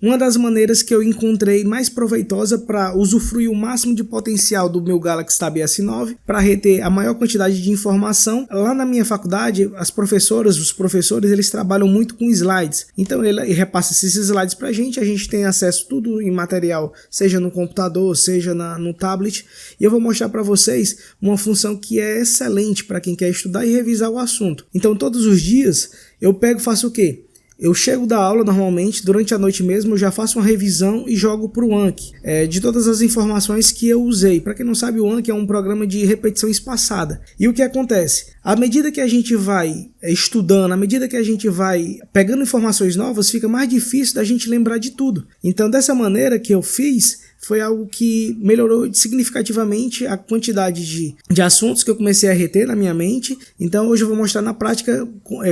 uma das maneiras que eu encontrei mais proveitosa para usufruir o máximo de potencial do meu Galaxy Tab S9, para reter a maior quantidade de informação. Lá na minha faculdade, as professoras, os professores, eles trabalham muito com slides. Então ele repassa esses slides para a gente tem acesso tudo em material, seja no computador, seja no tablet. E eu vou mostrar para vocês uma função que é excelente para quem quer estudar e revisar o assunto. Então todos os dias eu pego e faço o quê? Eu chego da aula normalmente, durante a noite mesmo, eu já faço uma revisão e jogo para o Anki, de todas as informações que eu usei. Para quem não sabe, o Anki é um programa de repetição espaçada. E o que acontece? À medida que a gente vai estudando, à medida que a gente vai pegando informações novas, fica mais difícil da gente lembrar de tudo. Então, dessa maneira que eu fiz, foi algo que melhorou significativamente a quantidade de assuntos que eu comecei a reter na minha mente. Então hoje eu vou mostrar na prática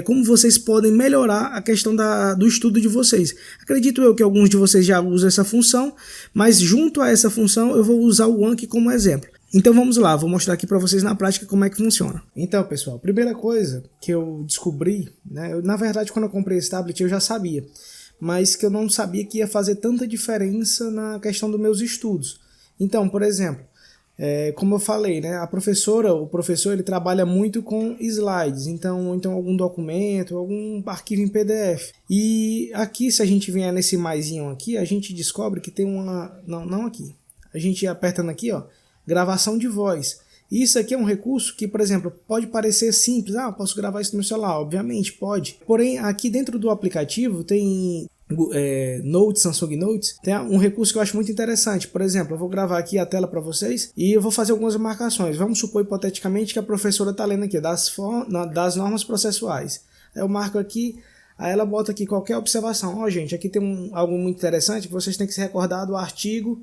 como vocês podem melhorar a questão do estudo de vocês. Acredito eu que alguns de vocês já usam essa função, mas junto a essa função eu vou usar o Anki como exemplo. Então vamos lá, vou mostrar aqui para vocês na prática como é que funciona. Então pessoal, primeira coisa que eu descobri, na verdade quando eu comprei esse tablet eu já sabia, mas que eu não sabia que ia fazer tanta diferença na questão dos meus estudos. Então, por exemplo, como eu falei, a professora, o professor, ele trabalha muito com slides, então algum documento, algum arquivo em PDF. E aqui, se a gente vier nesse maisinho aqui, a gente descobre que tem não aqui. A gente apertando aqui, ó, gravação de voz. E isso aqui é um recurso que, por exemplo, pode parecer simples. Eu posso gravar isso no meu celular? Obviamente, pode. Porém, aqui dentro do aplicativo tem Notes, Samsung Notes, tem um recurso que eu acho muito interessante. Por exemplo, eu vou gravar aqui a tela para vocês e eu vou fazer algumas marcações. Vamos supor hipoteticamente que a professora está lendo aqui das normas processuais. Aí eu marco aqui, aí ela bota aqui qualquer observação. Gente, aqui tem algo muito interessante que vocês têm que se recordar do artigo,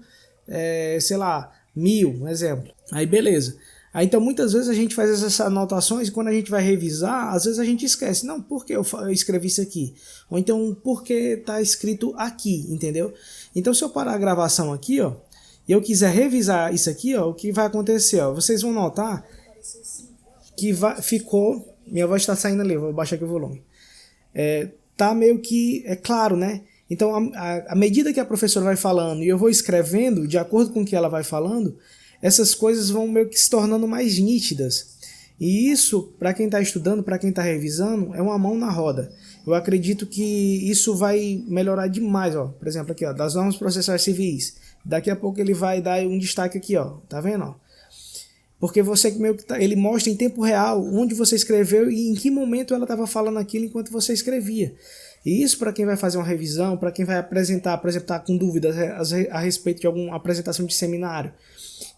sei lá, 1000, um exemplo. Aí beleza. Aí, então muitas vezes a gente faz essas anotações e quando a gente vai revisar, às vezes a gente esquece. Não, por que eu escrevi isso aqui? Ou então, por que está escrito aqui, entendeu? Então se eu parar a gravação aqui, ó, e eu quiser revisar isso aqui, ó, o que vai acontecer? Ó, vocês vão notar que ficou... Minha voz está saindo ali, vou baixar aqui o volume. Tá meio que... É claro, né? Então, à medida que a professora vai falando e eu vou escrevendo, de acordo com o que ela vai falando, essas coisas vão meio que se tornando mais nítidas. E isso, para quem está estudando, para quem está revisando, é uma mão na roda. Eu acredito que isso vai melhorar demais. Ó. Por exemplo, aqui, ó, das normas processuais civis. Daqui a pouco ele vai dar um destaque aqui, ó. Tá vendo? Ó? Porque você meio que ele mostra em tempo real onde você escreveu e em que momento ela estava falando aquilo enquanto você escrevia. E isso para quem vai fazer uma revisão, para quem vai apresentar, por exemplo, tá com dúvidas a respeito de alguma apresentação de seminário.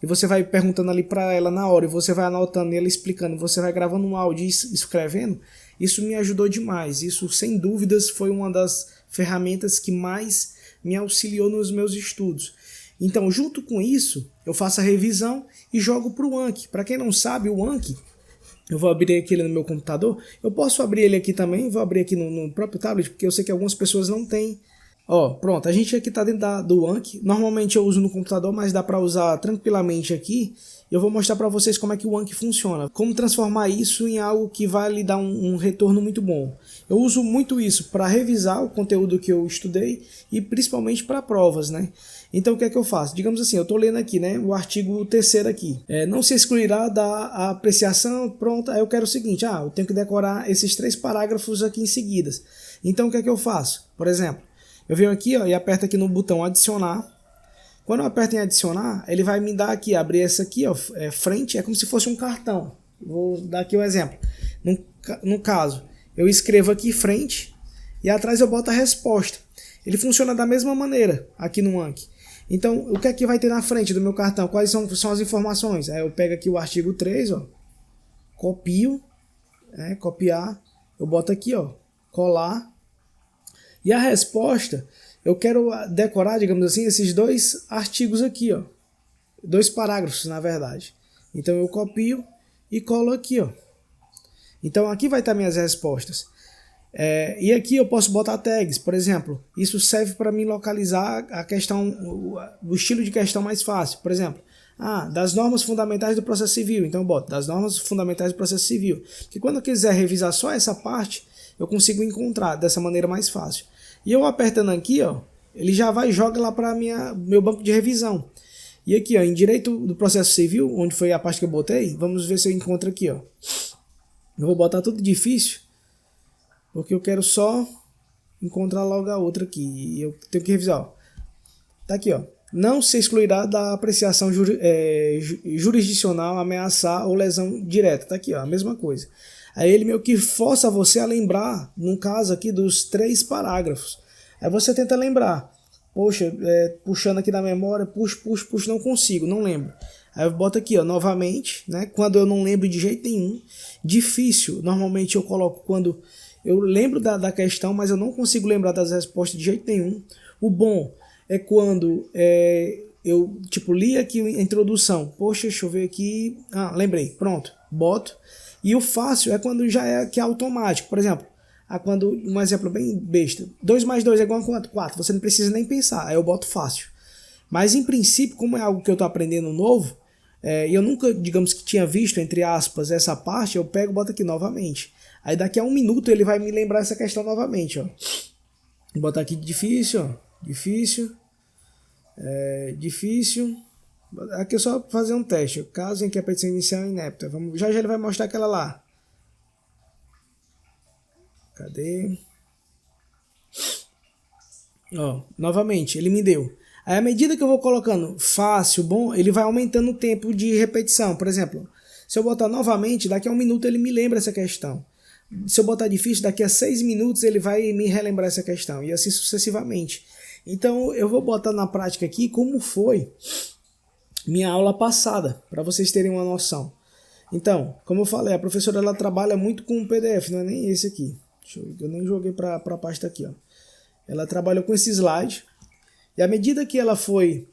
E você vai perguntando ali para ela na hora, e você vai anotando, e ela explicando, você vai gravando um áudio e escrevendo. Isso me ajudou demais. Isso, sem dúvidas, foi uma das ferramentas que mais me auxiliou nos meus estudos. Então, junto com isso, eu faço a revisão e jogo para o Anki. Para quem não sabe, o Anki, eu vou abrir aqui ele no meu computador. Eu posso abrir ele aqui também, vou abrir aqui no próprio tablet, porque eu sei que algumas pessoas não têm. Ó, pronto, a gente aqui está dentro do Anki. Normalmente eu uso no computador, mas dá para usar tranquilamente aqui. Eu vou mostrar para vocês como é que o Anki funciona, como transformar isso em algo que vai lhe dar um retorno muito bom. Eu uso muito isso para revisar o conteúdo que eu estudei e principalmente para provas, né? Então o que é que eu faço? Digamos assim, eu estou lendo aqui, né, o artigo 3º aqui. Não se excluirá da apreciação, pronto, aí eu quero o seguinte, eu tenho que decorar esses 3 parágrafos aqui em seguida. Então o que é que eu faço? Por exemplo, eu venho aqui, ó, e aperto aqui no botão adicionar. Quando eu aperto em adicionar, ele vai me dar aqui, abrir essa aqui, ó, frente, é como se fosse um cartão. Vou dar aqui o exemplo. No caso, eu escrevo aqui frente e atrás eu boto a resposta. Ele funciona da mesma maneira aqui no Anki. Então, o que é que vai ter na frente do meu cartão? Quais são as informações? Aí eu pego aqui o artigo 3, ó, copio, copiar, eu boto aqui, ó, colar. E a resposta, eu quero decorar, digamos assim, esses 2 artigos aqui, ó. 2 parágrafos, na verdade. Então eu copio e colo aqui, ó. Então aqui vai estar minhas respostas. E aqui eu posso botar tags, por exemplo. Isso serve para me localizar a questão, o estilo de questão mais fácil. Por exemplo, das normas fundamentais do processo civil. Então eu boto das normas fundamentais do processo civil. Que quando eu quiser revisar só essa parte, eu consigo encontrar dessa maneira mais fácil. E eu apertando aqui, ó, ele já vai e joga lá para meu banco de revisão. E aqui, ó, em direito do processo civil, onde foi a parte que eu botei, vamos ver se eu encontro aqui, ó. Eu vou botar tudo difícil, porque eu quero só encontrar logo a outra aqui. E eu tenho que revisar, ó. Tá aqui, ó. Não se excluirá da apreciação jurisdicional, ameaçar ou lesão direta. Tá aqui, ó, a mesma coisa. Aí ele meio que força você a lembrar, no caso aqui, dos 3 parágrafos. Aí você tenta lembrar. Poxa, puxando aqui na memória, puxo, não consigo, não lembro. Aí eu boto aqui, ó, novamente, né? Quando eu não lembro de jeito nenhum. Difícil, normalmente eu coloco quando eu lembro da questão, mas eu não consigo lembrar das respostas de jeito nenhum. O bom é quando eu, tipo, li aqui a introdução. Poxa, deixa eu ver aqui. Ah, lembrei, pronto, boto. E o fácil é quando já é que é automático. Por exemplo, quando um exemplo bem besta. 2 mais 2 é igual a quanto? 4. Você não precisa nem pensar. Aí eu boto fácil. Mas em princípio, como é algo que eu estou aprendendo novo, e eu nunca, digamos que tinha visto, entre aspas, essa parte, eu pego e boto aqui novamente. Aí daqui a 1 minuto ele vai me lembrar essa questão novamente, ó. Vou botar aqui difícil, ó. Difícil. Difícil. Aqui é só fazer um teste. Caso em que a petição inicial é inepta. Já ele vai mostrar aquela lá. Cadê? Ó, novamente, ele me deu. Aí à medida que eu vou colocando fácil, bom, ele vai aumentando o tempo de repetição. Por exemplo, se eu botar novamente, daqui a 1 minuto ele me lembra essa questão. Se eu botar difícil, daqui a 6 minutos ele vai me relembrar essa questão. E assim sucessivamente. Então eu vou botar na prática aqui como foi minha aula passada, para vocês terem uma noção. Então, como eu falei, a professora ela trabalha muito com o PDF, não é nem esse aqui. Eu nem joguei para a pasta aqui, ó. Ela trabalhou com esse slide. E à medida que ela foi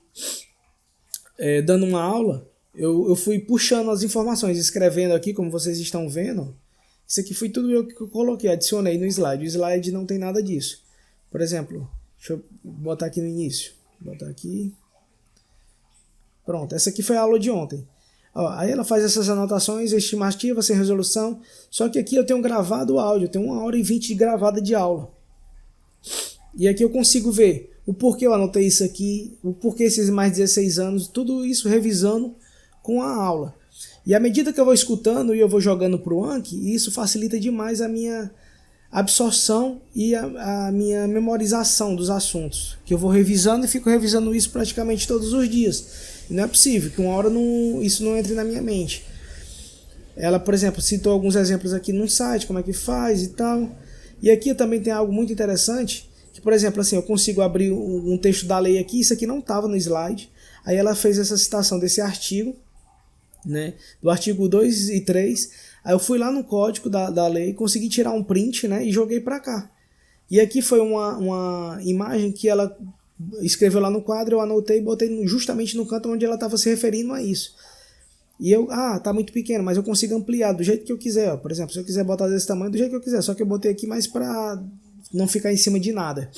dando uma aula, eu fui puxando as informações, escrevendo aqui, como vocês estão vendo. Isso aqui foi tudo eu que eu coloquei, adicionei no slide. O slide não tem nada disso. Por exemplo, deixa eu botar aqui no início. Botar aqui. Pronto, essa aqui foi a aula de ontem. Ó, aí ela faz essas anotações, estimativa, sem resolução. Só que aqui eu tenho gravado o áudio, eu tenho 1h20 de gravada de aula. E aqui eu consigo ver o porquê eu anotei isso aqui, o porquê esses mais 16 anos, tudo isso revisando com a aula. E à medida que eu vou escutando e eu vou jogando para o Anki, isso facilita demais a minha absorção e a minha memorização dos assuntos. Que eu vou revisando e fico revisando isso praticamente todos os dias. E não é possível que uma hora isso não entre na minha mente. Ela, por exemplo, citou alguns exemplos aqui no site, como é que faz e tal. E aqui também tem algo muito interessante, que, por exemplo, assim, eu consigo abrir um texto da lei aqui, isso aqui não estava no slide. Aí ela fez essa citação desse artigo, né, do artigo 2 e 3. Aí eu fui lá no código da lei, consegui tirar um print, né, e joguei para cá. E aqui foi uma imagem que ela escreveu lá no quadro, eu anotei e botei justamente no canto onde ela estava se referindo a isso. E eu, tá muito pequeno, mas eu consigo ampliar do jeito que eu quiser, ó. Por exemplo, se eu quiser botar desse tamanho, do jeito que eu quiser, só que eu botei aqui mais para não ficar em cima de nada.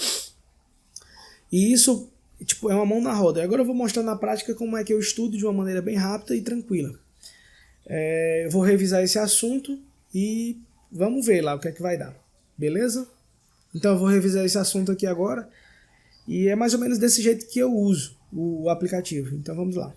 E isso, tipo, é uma mão na roda. Agora eu vou mostrar na prática como é que eu estudo de uma maneira bem rápida e tranquila. Eu vou revisar esse assunto e vamos ver lá o que é que vai dar. Beleza? Então eu vou revisar esse assunto aqui agora. E é mais ou menos desse jeito que eu uso o aplicativo. Então vamos lá.